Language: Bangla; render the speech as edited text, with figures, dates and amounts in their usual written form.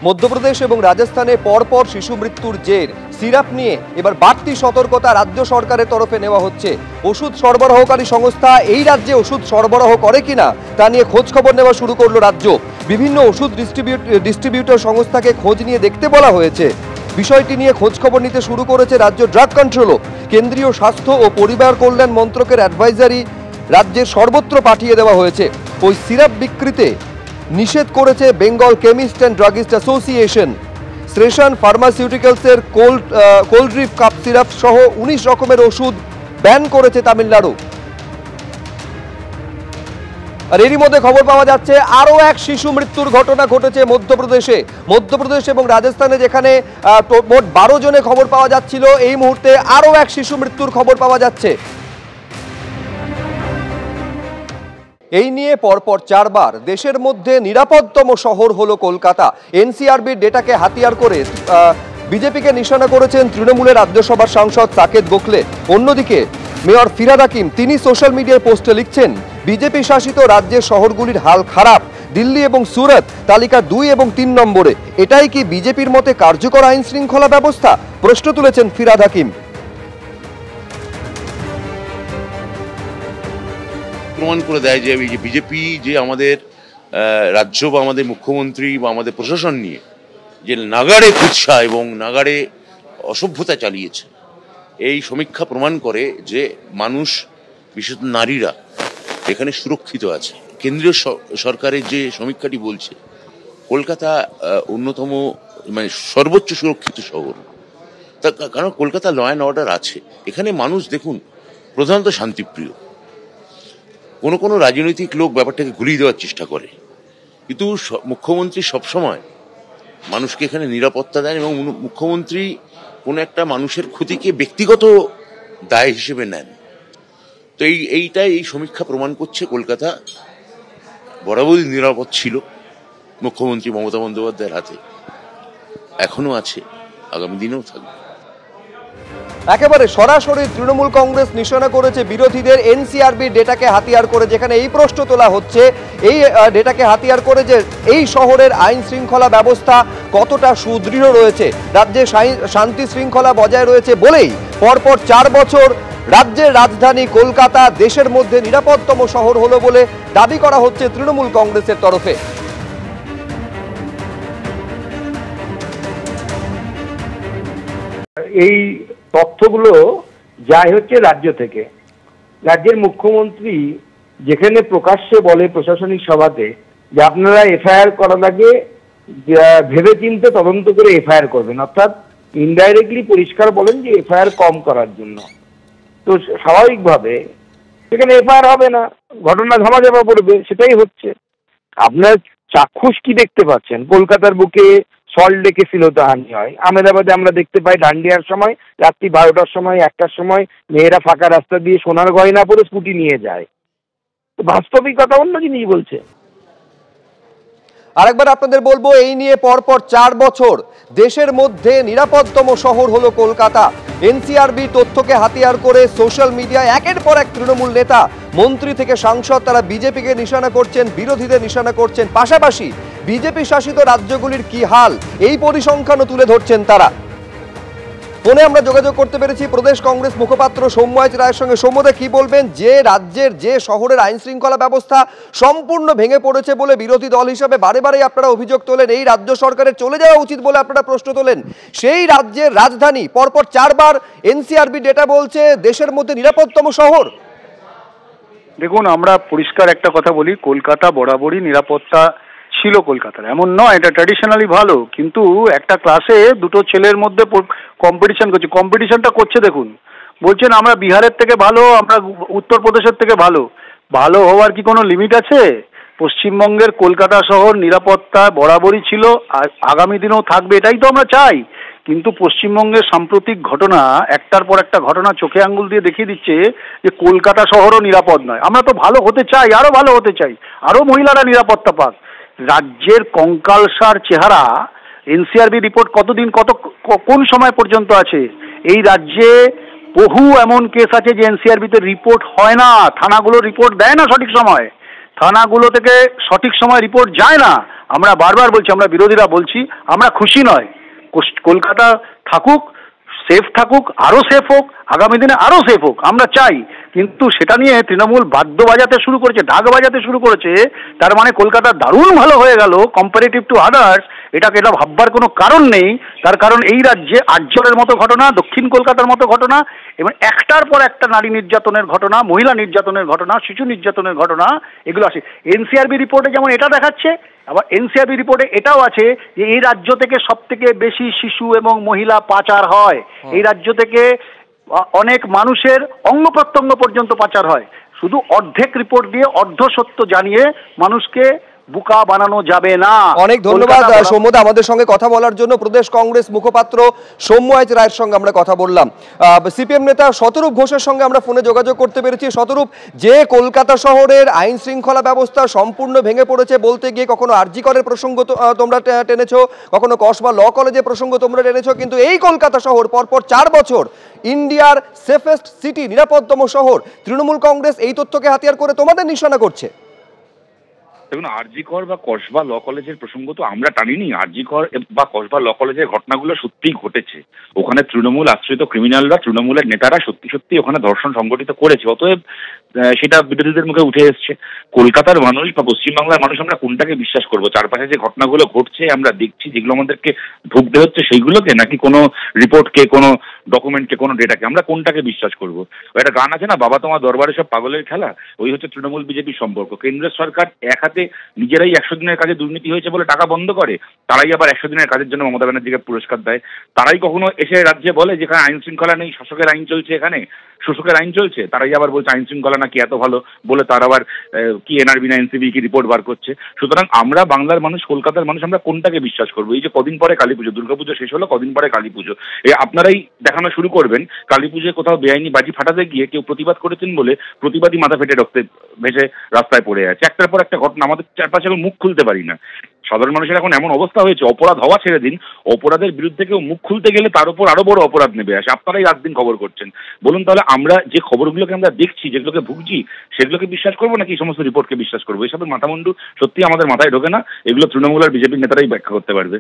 মধ্যপ্রদেশ এবং রাজস্থানে পরপর শিশু মৃত্যুর জের সিরাপ নিয়ে এবার বাড়তি সতর্কতা রাজ্য সরকারের তরফে নেওয়া হচ্ছে। ওষুধ সরবরাহকারী সংস্থা এই রাজ্যে ওষুধ সরবরাহ করে কিনা তা নিয়ে খোঁজ খবর নেওয়া শুরু করলো রাজ্য। বিভিন্ন ওষুধ ডিস্ট্রিবিউটর সংস্থাকে খোঁজ নিয়ে দেখতে বলা হয়েছে। বিষয়টি নিয়ে খোঁজ খবর নিতে শুরু করেছে রাজ্য ড্রাগ কন্ট্রোলও। কেন্দ্রীয় স্বাস্থ্য ও পরিবার কল্যাণ মন্ত্রকের অ্যাডভাইজারি রাজ্যের সর্বত্র পাঠিয়ে দেওয়া হয়েছে। ওই সিরাপ বিক্রিতে নিষেধ করেছে Bengal chemist and druggist association. Sresan ফার্মাসিউটিক্যালসের কোল্ড্রিপ কাপ সিরাপ সহ 19 রকমের ওষুধ ব্যান করেছে তামিলনাড়ু। আর এরই মধ্যে খবর পাওয়া যাচ্ছে আরও এক শিশু মৃত্যুর ঘটনা ঘটেছে মধ্যপ্রদেশ এবং রাজস্থানে, যেখানে মোট 12 জনের খবর পাওয়া যাচ্ছিল, এই মুহূর্তে আরও এক শিশু মৃত্যুর খবর পাওয়া যাচ্ছে। এই নিয়ে পরপর 4 বার দেশের মধ্যে নিরাপদতম শহর হলো কলকাতা। এনসিআরবির ডেটাকে হাতিয়ার করে বিজেপিকে নিশানা করেছেন তৃণমূলের রাজ্যসভার সাংসদ সাকেত গোখলে। অন্যদিকে মেয়র ফিরহাদ হাকিম তিনি সোশ্যাল মিডিয়ায় পোস্টে লিখছেন, বিজেপি শাসিত রাজ্যের শহরগুলির হাল খারাপ, দিল্লি এবং সুরত তালিকা 2 এবং 3 নম্বরে। এটাই কি বিজেপির মতে কার্যকর আইন শৃঙ্খলা ব্যবস্থা? প্রশ্ন তুলেছেন ফিরহাদ হাকিম। প্রমাণ করে দেয় যে বিজেপি যে আমাদের রাজ্য বা আমাদের মুখ্যমন্ত্রী বা আমাদের প্রশাসন নিয়ে যে নাগাড়ে কুৎসা এবং নাগাড়ে অসভ্যতা চালিয়েছে, এই সমীক্ষা প্রমাণ করে যে মানুষ, বিশেষত নারীরা এখানে সুরক্ষিত আছে। কেন্দ্রীয় সরকারের যে সমীক্ষাটি বলছে কলকাতা অন্যতম মানে সর্বোচ্চ সুরক্ষিত শহর, তার কারণ কলকাতা ল অ্যান্ড অর্ডার আছে। এখানে মানুষ দেখুন প্রধানত শান্তিপ্রিয়। কোনো রাজনৈতিক লোক ব্যাপারটাকে ঘুরিয়ে দেওয়ার চেষ্টা করে, কিন্তু মুখ্যমন্ত্রী সবসময় মানুষকে এখানে নিরাপত্তা দেন এবং মুখ্যমন্ত্রী কোনো একটা মানুষের ক্ষতিকে ব্যক্তিগত দায় হিসেবে নেন। তো এইটাই এই সমীক্ষা প্রমাণ করছে কলকাতা বরাবরই নিরাপদ ছিল মুখ্যমন্ত্রী মমতা বন্দ্যোপাধ্যায়ের হাতে, এখনো আছে, আগামী দিনেও থাকবে। একেবারে সরাসরি তৃণমূল কংগ্রেস নিশানা করেছে বিরোধীদের এনসিআরবির ডেটাকে হাতিয়ার করে, যেখানে এই প্রশ্ন তোলা হচ্ছে এই ডেটাকে হাতিয়ার করে যে এই শহরের আইন শৃঙ্খলা ব্যবস্থা কতটা সুদৃঢ় রয়েছে, রাজ্যে শান্তি শৃঙ্খলা বজায় রয়েছে বলেই পরপর 4 বছর রাজ্যের রাজধানী কলকাতা দেশের মধ্যে নিরাপদতম শহর হলো বলে দাবি করা হচ্ছে তৃণমূল কংগ্রেসের তরফে। এই তথ্যগুলো যাই হচ্ছে রাজ্য থেকে। রাজ্যের মুখ্যমন্ত্রী যেখানে প্রকাশ্যে বলে প্রশাসনিক সভাতে যে আপনারা এফআইআর করার আগে ভেবেচিন্তে তদন্ত করে এফআইআর করবেন, অর্থাৎ ইনডাইরেক্টলি পরিষ্কার বলেন যে এফআইআর কম করার জন্য, তো স্বাভাবিকভাবে সেখানে এফআইআর হবে না, ঘটনা ধামাচাপা পড়বে। সেটাই হচ্ছে। আপনার চাক্ষুষ কি দেখতে পাচ্ছেন? কলকাতার বুকে সল্ট লেকে শ্লীলতাহানি হয়, আহমেদাবাদে আমরা দেখতে পাই ডান্ডিয়ার সময় রাত্রি 12টার সময় 1টার সময় মেয়েরা ফাঁকা রাস্তা দিয়ে সোনার গয়না পরে স্কুটি নিয়ে যায়। বাস্তবিকতা অন্য জিনিস বলছে। আরেকবার আপনাদের বলবো, এই নিয়ে পরপর 4 বছর দেশের মধ্যে নিরাপদতম শহর হলো কলকাতা। এনসিআরবি তথ্যকে হাতিয়ার করে সোশ্যাল মিডিয়ায় একের পর এক তৃণমূল নেতা, মন্ত্রী থেকে সাংসদ তারা বিজেপিকে নিশানা করছেন, বিরোধীদের নিশানা করছেন। পাশাপাশি বিজেপি শাসিত রাজ্যগুলির কি হাল এই পরিসংখ্যানও তুলে ধরছেন তারা। ফোনে আমরা যোগাযোগ করতে পেরেছি প্রদেশ কংগ্রেস মুখপাত্র সৌম্যাজ রায়ের সঙ্গে। সৌম্যদা, কি বলবেন যে রাজ্যের যে শহরের আইন শৃঙ্খলা ব্যবস্থা সম্পূর্ণ ভেঙে পড়েছে বলে বিরোধী দল হিসাবে বারে বারে আপনারা অভিযোগ তোলেন, এই রাজ্য সরকারের চলে যাওয়া উচিত বলে আপনারা প্রশ্ন তোলেন, সেই রাজ্যের রাজধানী পরপর 4 বার এনসিআরবি ডেটা বলছে দেশের মধ্যে নিরাপদতম শহর। দেখুন, আমরা পরিষ্কার একটা কথা বলি, কলকাতা বরাবরই নিরাপত্তা ছিল কলকাতার, এমন নয়, এটা ট্র্যাডিশনালি ভালো। কিন্তু একটা ক্লাসে দুটো ছেলের মধ্যে কম্পিটিশন করছে, কম্পিটিশনটা করছে দেখুন, বলছেন আমরা বিহারের থেকে ভালো, আমরা উত্তরপ্রদেশের থেকে ভালো। ভালো হওয়ার কি কোনো লিমিট আছে? পশ্চিমবঙ্গের কলকাতা শহর নিরাপত্তা বরাবরই ছিল, আর আগামী দিনেও থাকবে, এটাই তো আমরা চাই। কিন্তু পশ্চিমবঙ্গের সাম্প্রতিক ঘটনা, একটার পর একটা ঘটনা চোখে আঙ্গুল দিয়ে দেখিয়ে দিচ্ছে যে কলকাতা শহরও নিরাপদ নয়। আমরা তো ভালো হতে চাই, আরো ভালো হতে চাই, আরো মহিলারা নিরাপত্তা পাক। রাজ্যের কঙ্কালসার চেহারা এনসিআরবি রিপোর্ট কতদিন কোন সময় পর্যন্ত আছে? এই রাজ্যে বহু এমন কেস আছে যে এনসিআরবিতে রিপোর্ট হয় না, থানাগুলো রিপোর্ট দেয় না সঠিক সময়, থানাগুলো থেকে সঠিক সময় রিপোর্ট যায় না, আমরা বারবার বলছি, আমরা বিরোধীরা বলছি, আমরা খুশি নয়। কলকাতা থাকুক, সেফ থাকুক, আরো সেফ হোক, আগামী দিনে আরো সেফ হোক, আমরা চাই। কিন্তু সেটা নিয়ে তৃণমূল বাদ্য বাজাতে শুরু করেছে, ঢাক বাজাতে শুরু করেছে, তার মানে কলকাতা দারুণ ভালো হয়ে গেল কম্পারেটিভ টু আদার্স। এটা ভাববার কোনো কারণ নেই। তার কারণ এই রাজ্যে আর্যরের মতো ঘটনা, দক্ষিণ কলকাতার মতো ঘটনা এবং একটার পর একটা নারী নির্যাতনের ঘটনা, মহিলা নির্যাতনের ঘটনা, শিশু নির্যাতনের ঘটনা এগুলো আসে। এনসিআরবি রিপোর্টে যেমন এটা দেখাচ্ছে, আবার এনসিআরবি রিপোর্টে এটাও আছে যে এই রাজ্য থেকে সব থেকে বেশি শিশু এবং মহিলা পাচার হয়। এই রাজ্য থেকে অনেক মানুষের অঙ্গ প্রত্যঙ্গ পর্যন্ত পাচার হয়। শুধু অর্ধেক রিপোর্ট দিয়ে অর্ধ সত্য জানিয়ে মানুষকে বুকা বানানো যাবে না। অনেক ধন্যবাদ সৌম্যদা আমাদের সঙ্গে কথা বলার জন্য। প্রদেশ কংগ্রেস মুখপাত্র সৌম্য রায়ের সঙ্গে আমরা কথা বললাম। সিপিএম নেতা শতরূপ ঘোষের সঙ্গে আমরা ফোনে যোগাযোগ করতে পেরেছি। শতরূপ, যে কলকাতা শহরের আইন শৃঙ্খলা ব্যবস্থা সম্পূর্ণ ভেঙে পড়েছে বলতে গিয়ে কখনো আরজি করের প্রসঙ্গ তোমরা টেনেছো, কখনো কসবা ল কলেজের প্রসঙ্গ তোমরা টেনেছো, কিন্তু এই কলকাতা শহর পরপর 4 বছর ইন্ডিয়ার সেফেস্ট সিটি, নিরাপদতম শহর, তৃণমূল কংগ্রেস এই তথ্যকে হাতিয়ার করে তোমাদের নিশানা করছে। দেখুন, আরজিকর বা কসবা ল কলেজের প্রসঙ্গ তো আমরা টানিনি। আরজিকর বা কসবা ল কলেজের ঘটনাগুলো সত্যিই ঘটেছে। ওখানে তৃণমূল আশ্রিত ক্রিমিনালরা, তৃণমূলের নেতারা সত্যি সত্যি ওখানে ধর্ষণ সংগঠিত করেছে। অতএব সেটা বিরোধীদের মুখে উঠে এসছে। কলকাতার মানুষ বা পশ্চিমবাংলার মানুষ আমরা কোনটাকে বিশ্বাস করবো? চারপাশে যে ঘটনাগুলো ঘটছে আমরা দেখছি, যেগুলো আমাদেরকে ঢুকতে হচ্ছে সেইগুলোকে, নাকি কোনো রিপোর্টকে, কোনো ডকুমেন্টকে, কোনো ডেটাকে? আমরা কোনটাকে বিশ্বাস করবো? একটা গান আছে না, বাবা তোমার দরবারে সব পাগলের খেলা? ওই হচ্ছে তৃণমূল বিজেপির সম্পর্ক। কেন্দ্রের সরকার এক হাতে নিজেরাই 100 দিনের কাজে দুর্নীতি হয়েছে বলে টাকা বন্ধ করে, তারাই আবার 100 দিনের কাজের জন্য মমতা ব্যানার্জিকে পুরস্কার দেয়। তারাই কখনো এসে রাজ্যে বলে যেখানে আইন শৃঙ্খলা নেই, শাসকের আইন চলছে, এখানে শোষকের আইন চলছে, তারাই আবার বলছে আইন শৃঙ্খলা নাকি এত ভালো, বলে তার আবার কি এনআরবি না এনসিবি কি রিপোর্ট বার করছে। সুতরাং আমরা বাংলার মানুষ, কলকাতার মানুষ, আমরা কোনটাকে বিশ্বাস করবো? এই যে কদিন পরে কালী পুজো, দুর্গাপুজো শেষ হলো, কদিন পরে কালী পুজো, আপনারাই দেখানো শুরু করবেন কালী পুজোয় কোথাও বেআইনি বাজি ফাটাতে গিয়ে কেউ প্রতিবাদ করেছেন বলে প্রতিবাদী মাথা ফেটে রক্তে ভেসে রাস্তায় পড়ে আছে। একটার পর একটা ঘটনা, আমাদের চারপাশে এখন মুখ খুলতে পারি না। সাধারণ মানুষের এখন এমন অবস্থা হয়েছে, অপরাধ হওয়া ছেড়ে দিন, অপরাধের বিরুদ্ধে কেউ মুখ খুলতে গেলে তার উপর আরো বড় অপরাধ নেমে আসে। আপনারাই রাত দিন খবর করছেন। বলুন তাহলে আমরা যে খবরগুলোকে আমরা দেখছি, যেগুলোকে ভুগছি, সেগুলোকে বিশ্বাস করবো নাকি এই সমস্ত রিপোর্টকে বিশ্বাস করবো? এসবের মাথামুন্ডু সত্যি আমাদের মাথায় ঢোকে না। এগুলো তৃণমূল আর বিজেপির নেতারাই ব্যাখ্যা করতে পারবে।